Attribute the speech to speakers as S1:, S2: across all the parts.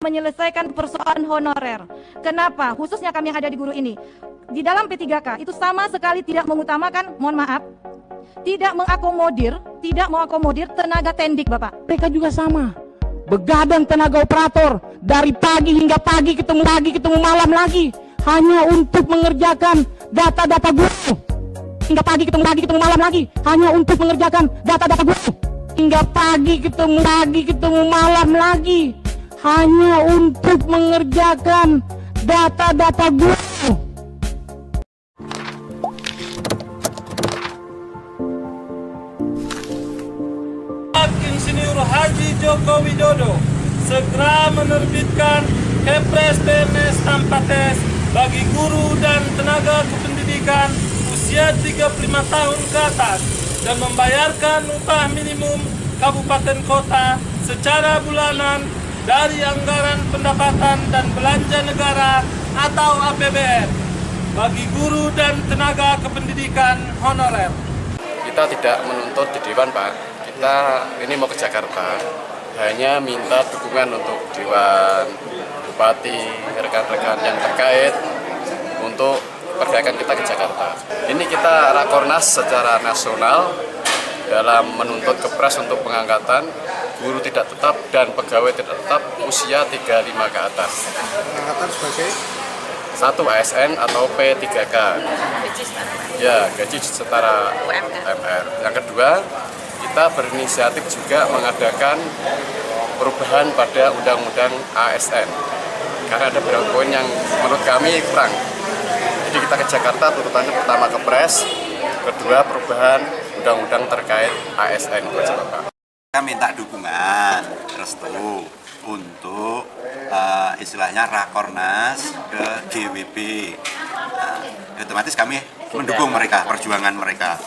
S1: menyelesaikan persoalan honorer. Kenapa? Khususnya kami yang ada di guru ini. Di dalam P3K itu sama sekali tidak mengutamakan, mohon maaf, tidak mengakomodir tenaga tendik, Bapak.
S2: Mereka juga sama. Begadang tenaga operator dari pagi hingga pagi ketemu malam lagi hanya untuk mengerjakan data-data guru. Hingga pagi ketemu malam lagi hanya untuk mengerjakan data-data guru. Hingga pagi ketemu malam lagi hanya untuk mengerjakan data-data guru.
S3: Insinyur Haji Joko Widodo segera menerbitkan Kepres PNS tanpa tes bagi guru dan tenaga kependidikan usia 35 tahun ke atas dan membayarkan upah minimum kabupaten kota secara bulanan dari anggaran pendapatan dan belanja negara atau APBN bagi guru dan tenaga kependidikan honorer.
S4: Kita tidak menuntut di Dewan, Pak. Kita ini mau ke Jakarta, hanya minta dukungan untuk Dewan, Bupati, rekan-rekan yang terkait untuk pergerakan kita ke Jakarta. Ini kita rakornas secara nasional dalam menuntut Kepres untuk pengangkatan guru tidak tetap dan pegawai tidak tetap usia 35 ke atas.
S5: Pengangkatan sebagai?
S4: Satu ASN atau P3K. Ya, gaji setara UMR. Yang kedua, kita berinisiatif juga mengadakan perubahan pada Undang-Undang ASN. Karena ada beberapa poin yang menurut kami kurang. Jadi kita ke Jakarta turutannya pertama Kepres, kedua perubahan undang-undang terkait ASN.
S6: Kita minta dukungan restu untuk istilahnya rakornas ke GWB. Otomatis kami mendukung mereka, perjuangan mereka.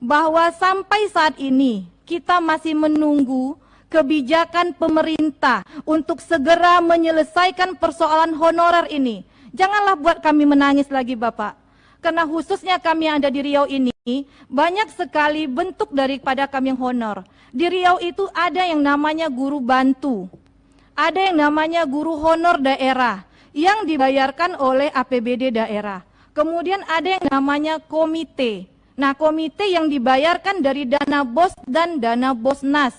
S1: Bahwa sampai saat ini kita masih menunggu kebijakan pemerintah untuk segera menyelesaikan persoalan honorer ini. Janganlah buat kami menangis lagi, Bapak. Karena khususnya kami yang ada di Riau ini, banyak sekali bentuk daripada kami yang honor. Di Riau itu ada yang namanya guru bantu. Ada yang namanya guru honor daerah yang dibayarkan oleh APBD daerah. Kemudian ada yang namanya komite. Nah, komite yang dibayarkan dari dana BOS dan dana BOSNAS.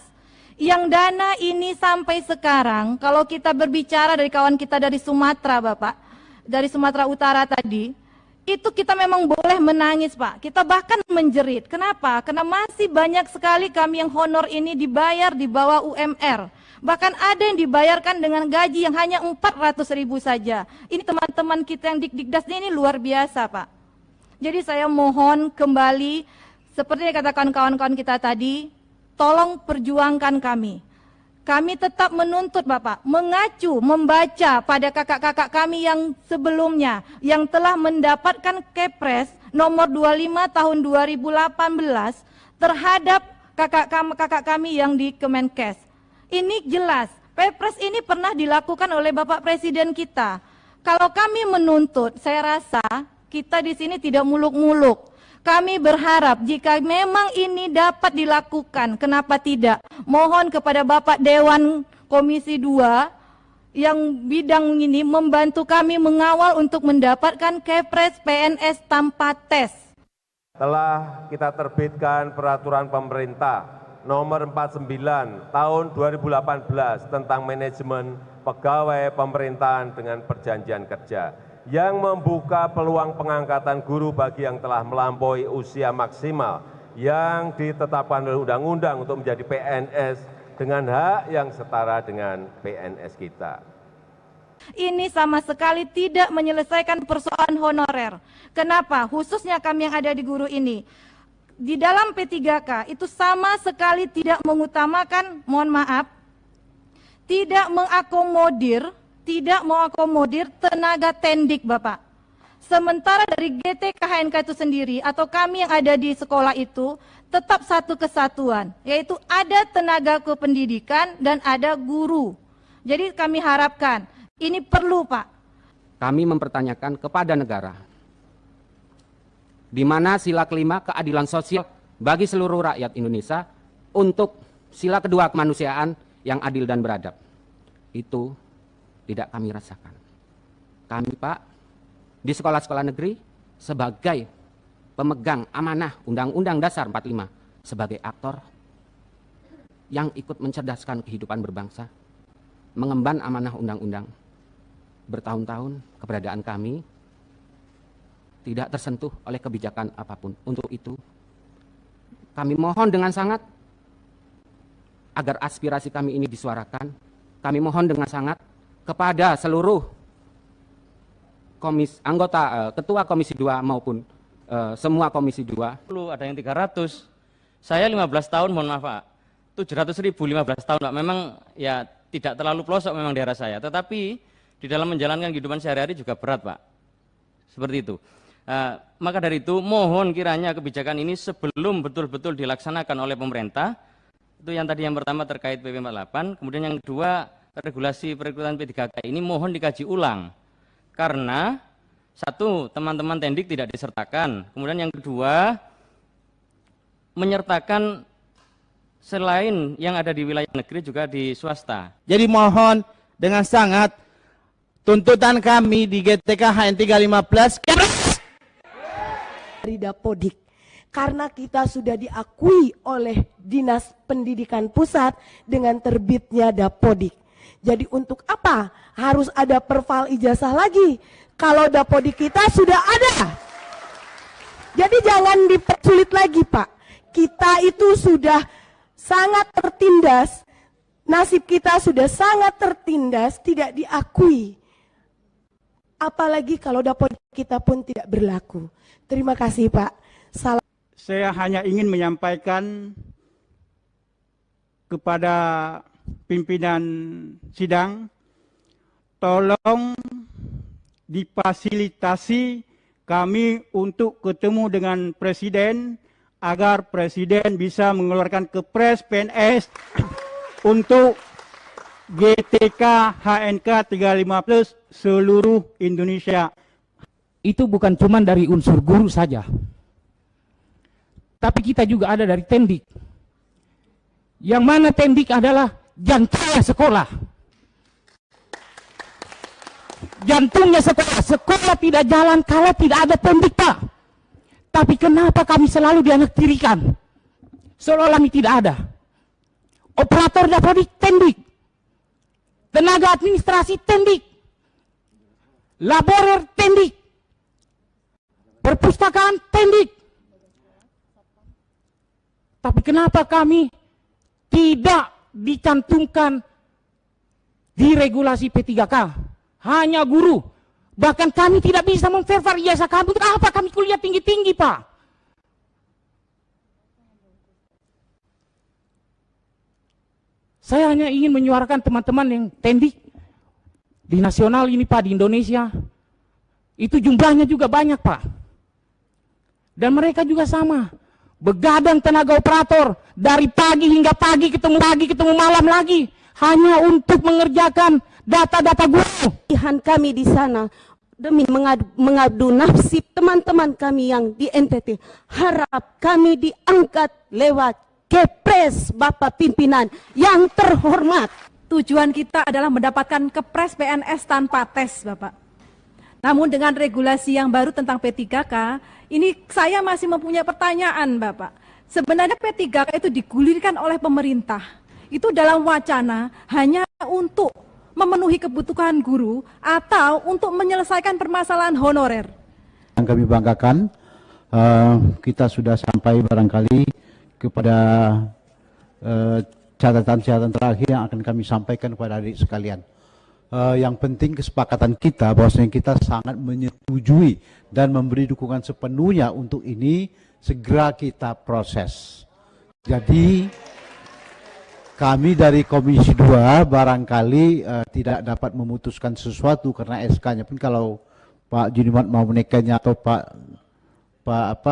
S1: Yang dana ini sampai sekarang, kalau kita berbicara dari kawan kita dari Sumatera, Bapak, dari Sumatera Utara tadi, itu kita memang boleh menangis, Pak. Kita bahkan menjerit. Kenapa? Karena masih banyak sekali kami yang honor ini dibayar di bawah UMR. Bahkan ada yang dibayarkan dengan gaji yang hanya 400.000 saja. Ini teman-teman kita yang Dikdikdas ini luar biasa, Pak. Jadi saya mohon kembali, seperti yang katakan kawan-kawan kita tadi, tolong perjuangkan kami. Kami tetap menuntut Bapak, mengacu, membaca pada kakak-kakak kami yang sebelumnya, yang telah mendapatkan Kepres nomor 25 tahun 2018 terhadap kakak kami yang di Kemenkes. Ini jelas, Kepres ini pernah dilakukan oleh Bapak Presiden kita. Kalau kami menuntut, saya rasa kita di sini tidak muluk-muluk. Kami berharap jika memang ini dapat dilakukan, kenapa tidak? Mohon kepada Bapak Dewan Komisi 2 yang bidang ini membantu kami mengawal untuk mendapatkan Kepres PNS tanpa tes.
S7: Telah kita terbitkan peraturan pemerintah nomor 49 tahun 2018 tentang manajemen pegawai pemerintahan dengan perjanjian kerja yang membuka peluang pengangkatan guru bagi yang telah melampaui usia maksimal yang ditetapkan oleh undang-undang untuk menjadi PNS dengan hak yang setara dengan PNS kita.
S1: Ini sama sekali tidak menyelesaikan persoalan honorer. Kenapa? Khususnya kami yang ada di guru ini. Di dalam P3K itu sama sekali tidak mengutamakan, mohon maaf, tidak mengakomodir tenaga tendik, Bapak. Sementara dari GTKHNK itu sendiri atau kami yang ada di sekolah itu tetap satu kesatuan, yaitu ada tenaga kependidikan dan ada guru. Jadi kami harapkan ini perlu, Pak.
S2: Kami mempertanyakan kepada negara, di mana sila kelima keadilan sosial bagi seluruh rakyat Indonesia untuk sila kedua kemanusiaan yang adil dan beradab. itu tidak kami rasakan. Kami, Pak, di sekolah-sekolah negeri sebagai pemegang amanah Undang-Undang Dasar 45, sebagai aktor yang ikut mencerdaskan kehidupan berbangsa, mengemban amanah undang-undang. Bertahun-tahun keberadaan kami tidak tersentuh oleh kebijakan apapun. Untuk itu, kami mohon dengan sangat agar aspirasi kami ini disuarakan. Kami mohon dengan sangat kepada seluruh ketua Komisi 2 maupun semua Komisi 2.
S5: Ada yang 300, saya 15 tahun, mohon maaf Pak, 700.000 15 tahun Pak. Memang ya tidak terlalu pelosok memang daerah saya, tetapi di dalam menjalankan kehidupan sehari-hari juga berat Pak, seperti itu. Maka dari itu mohon kiranya kebijakan ini sebelum betul-betul dilaksanakan oleh pemerintah, itu yang tadi yang pertama terkait PP 48, kemudian yang kedua regulasi perekrutan P3K ini mohon dikaji ulang, karena satu, teman-teman tendik tidak disertakan, kemudian yang kedua menyertakan selain yang ada di wilayah negeri juga di swasta.
S8: Jadi mohon dengan sangat tuntutan kami di GTK HN 315
S9: dari Dapodik, karena kita sudah diakui oleh Dinas Pendidikan Pusat dengan terbitnya Dapodik. Jadi untuk apa harus ada perval ijazah lagi kalau Dapodik kita sudah ada? Jadi jangan dipersulit lagi Pak. Kita itu sudah sangat tertindas, nasib kita sudah sangat tertindas, tidak diakui. Apalagi kalau Dapodik kita pun tidak berlaku. Terima kasih Pak.
S8: Saya hanya ingin menyampaikan kepada pimpinan sidang, tolong difasilitasi kami untuk ketemu dengan Presiden, agar Presiden bisa mengeluarkan Kepres PNS untuk GTK HNK 315 seluruh Indonesia.
S2: Itu bukan cuma dari unsur guru saja, tapi kita juga ada dari tendik. Yang mana tendik adalah jantungnya sekolah. Jantungnya sekolah. Sekolah tidak jalan kalau tidak ada tendik Pak. Tapi kenapa kami selalu dianaktirikan? Seolah-olah tidak ada. Operator Dapodik tendik. Tenaga administrasi tendik. Laborer tendik. Perpustakaan tendik. Tapi kenapa kami tidak dicantumkan di regulasi P3K? Hanya guru. Bahkan kami tidak bisa memverify ijazah kami. Untuk apa kami kuliah tinggi-tinggi Pak? Saya hanya ingin menyuarakan teman-teman yang tendik di nasional ini Pak, di Indonesia. Itu jumlahnya juga banyak Pak. Dan mereka juga sama. Begadang tenaga operator dari pagi hingga pagi, ketemu malam lagi. Hanya untuk mengerjakan data-data guru.
S9: Pilihan kami di sana demi mengadu nasib teman-teman kami yang di NTT. Harap kami diangkat lewat Kepres Bapak Pimpinan yang terhormat.
S1: Tujuan kita adalah mendapatkan Kepres PNS tanpa tes, Bapak. Namun dengan regulasi yang baru tentang P3K, ini saya masih mempunyai pertanyaan, Bapak. Sebenarnya P3K itu digulirkan oleh pemerintah. Itu dalam wacana hanya untuk memenuhi kebutuhan guru atau untuk menyelesaikan permasalahan honorer.
S10: Yang kami banggakan, kita sudah sampai barangkali kepada catatan-catatan terakhir yang akan kami sampaikan kepada adik sekalian. Yang penting kesepakatan kita bahwasanya kita sangat menyetujui dan memberi dukungan sepenuhnya untuk ini segera kita proses. Jadi kami dari Komisi 2 barangkali tidak dapat memutuskan sesuatu karena SK-nya pun kalau Pak Junimat mau menaikkannya atau Pak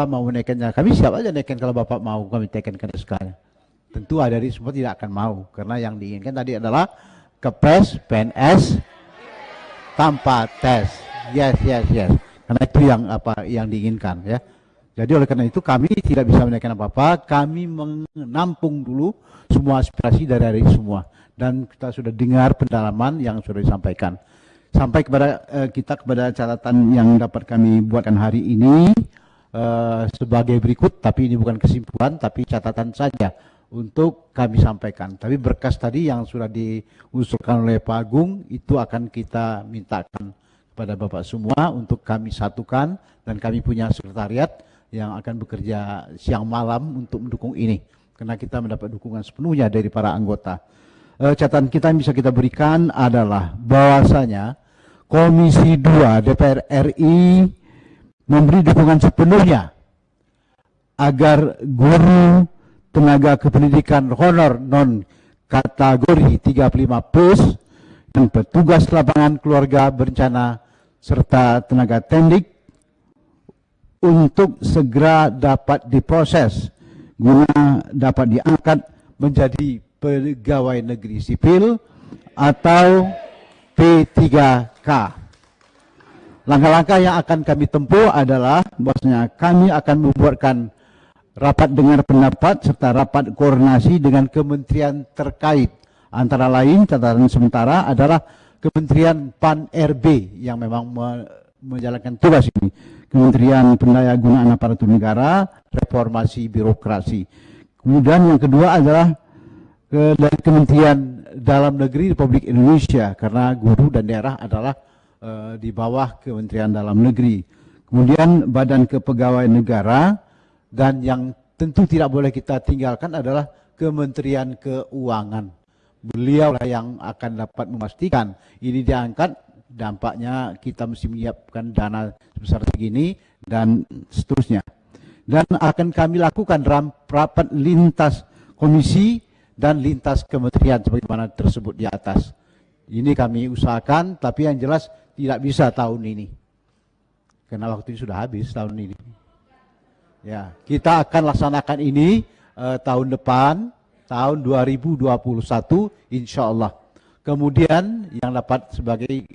S10: mau menaikkannya, kami siap aja naikkan kalau Bapak mau kami tekankan SK-nya. Tentu ada dari semua tidak akan mau karena yang diinginkan tadi adalah Kepres PNS tanpa tes. Yes. Karena itu yang diinginkan ya. Jadi oleh karena itu kami tidak bisa menaikkan apa-apa, kami menampung dulu semua aspirasi dari semua. Dan kita sudah dengar pendalaman yang sudah disampaikan. Sampai kepada kepada catatan yang dapat kami buatkan hari ini sebagai berikut, tapi ini bukan kesimpulan, tapi catatan saja untuk kami sampaikan. Tapi berkas tadi yang sudah diusulkan oleh Pak Agung, itu akan kita mintakan kepada Bapak semua untuk kami satukan, dan kami punya sekretariat yang akan bekerja siang malam untuk mendukung ini, karena kita mendapat dukungan sepenuhnya dari para anggota. Catatan kita yang bisa kita berikan adalah bahwasanya Komisi 2 DPR RI memberi dukungan sepenuhnya agar guru tenaga kependidikan honor non kategori 35 plus dan petugas lapangan keluarga berencana serta tenaga teknik untuk segera dapat diproses guna dapat diangkat menjadi pegawai negeri sipil atau P3K. Langkah-langkah yang akan kami tempuh adalah bahwasanya kami akan membuatkan rapat dengar pendapat serta rapat koordinasi dengan kementerian terkait. Antara lain catatan sementara adalah Kementerian PAN-RB yang memang menjalankan tugas ini. Kementerian Pendayagunaan Aparatur Negara, Reformasi Birokrasi. Kemudian yang kedua adalah dari Kementerian Dalam Negeri Republik Indonesia, karena guru dan daerah adalah di bawah Kementerian Dalam Negeri. Kemudian Badan Kepegawaian Negara, dan yang tentu tidak boleh kita tinggalkan adalah Kementerian Keuangan. Beliau lah yang akan dapat memastikan ini diangkat, dampaknya kita mesti menyiapkan dana sebesar segini dan seterusnya. Dan akan kami lakukan rapat lintas komisi dan lintas kementerian sebagaimana tersebut di atas. Ini kami usahakan, tapi yang jelas tidak bisa tahun ini. Karena waktu ini sudah habis tahun ini. Ya, kita akan laksanakan ini tahun depan, tahun 2021 insya Allah. Kemudian yang dapat sebagai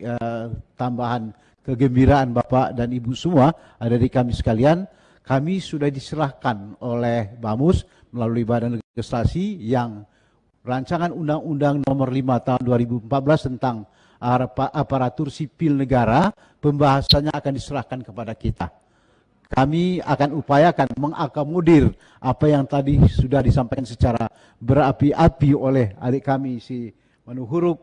S10: tambahan kegembiraan Bapak dan Ibu semua ada di kami sekalian, kami sudah diserahkan oleh Bamus melalui Badan Legislasi yang rancangan Undang-Undang Nomor 5 Tahun 2014 tentang aparatur sipil negara, pembahasannya akan diserahkan kepada kita. Kami akan upayakan mengakomodir apa yang tadi sudah disampaikan secara berapi-api oleh adik kami si Manu Huruf,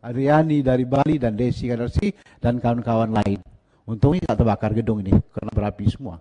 S10: Adriani dari Bali, dan Desi Kadarsi, dan kawan-kawan lain. Untungnya tak terbakar gedung ini, karena berapi semua.